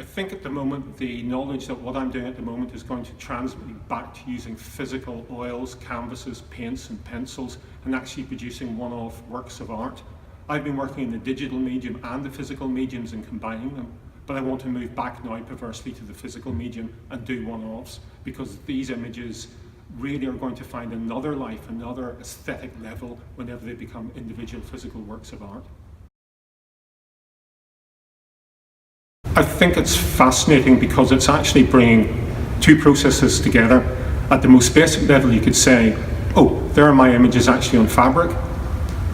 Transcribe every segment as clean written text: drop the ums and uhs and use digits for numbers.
I think at the moment the knowledge that what I'm doing at the moment is going to transmit me back to using physical oils, canvases, paints and pencils and actually producing one-off works of art. I've been working in the digital medium and the physical mediums and combining them, but I want to move back now perversely to the physical medium and do one-offs, because these images really are going to find another life, another aesthetic level whenever they become individual physical works of art. I think it's fascinating because it's actually bringing two processes together. At the most basic level you could say, oh, there are my images actually on fabric,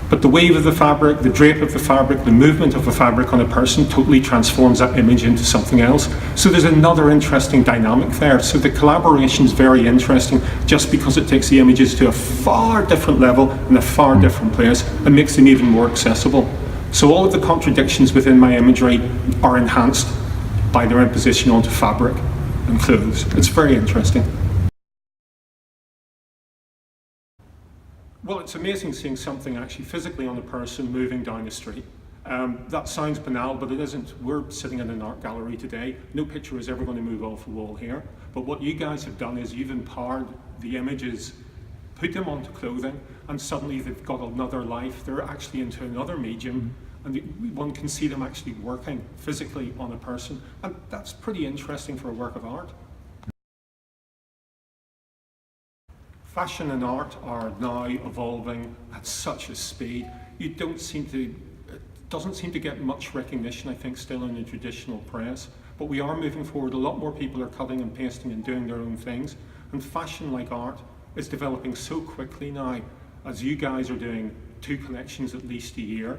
but the weave of the fabric, the drape of the fabric, the movement of the fabric on a person totally transforms that image into something else. So there's another interesting dynamic there. So the collaboration is very interesting just because it takes the images to a far different level in a far different place and makes them even more accessible. So all of the contradictions within my imagery are enhanced by their imposition onto fabric and clothes. It's very interesting. Well, it's amazing seeing something actually physically on a person moving down the street. That sounds banal, but it isn't. We're sitting in an art gallery today. No picture is ever going to move off the wall here. But what you guys have done is you've empowered the images, put them onto clothing, and suddenly they've got another life. They're actually into another medium, and one can see them actually working physically on a person. And that's pretty interesting for a work of art. Fashion and art are now evolving at such a speed. It doesn't seem to get much recognition, I think, still in the traditional press. But we are moving forward. A lot more people are cutting and pasting and doing their own things. And fashion, like art, is developing so quickly now, as you guys are doing 2 collections at least a year.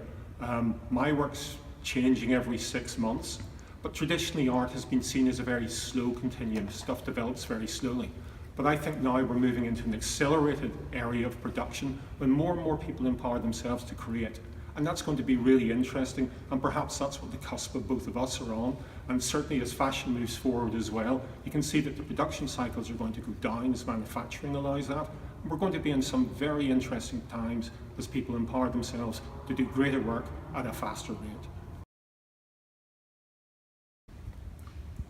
My work's changing every 6 months. But traditionally, art has been seen as a very slow continuum. Stuff develops very slowly. But I think now we're moving into an accelerated area of production when more and more people empower themselves to create. And that's going to be really interesting, and perhaps that's what the cusp of both of us are on. And certainly as fashion moves forward as well, you can see that the production cycles are going to go down as manufacturing allows that. And we're going to be in some very interesting times as people empower themselves to do greater work at a faster rate.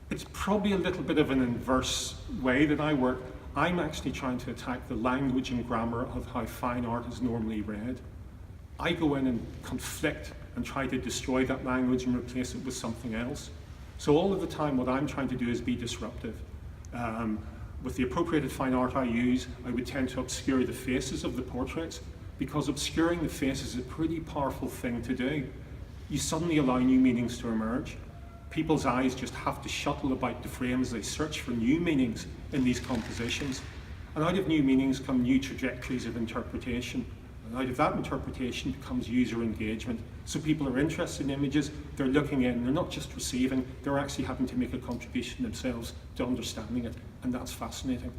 It's probably a little bit of an inverse way that I work. I'm actually trying to attack the language and grammar of how fine art is normally read. I go in and conflict and try to destroy that language and replace it with something else. So all of the time what I'm trying to do is be disruptive. With the appropriated fine art I use, I would tend to obscure the faces of the portraits, because obscuring the face is a pretty powerful thing to do. You suddenly allow new meanings to emerge. People's eyes just have to shuttle about the frame as they search for new meanings in these compositions. And out of new meanings come new trajectories of interpretation. And out of that interpretation comes user engagement. So people are interested in images, they're looking in, they're not just receiving, they're actually having to make a contribution themselves to understanding it. And that's fascinating.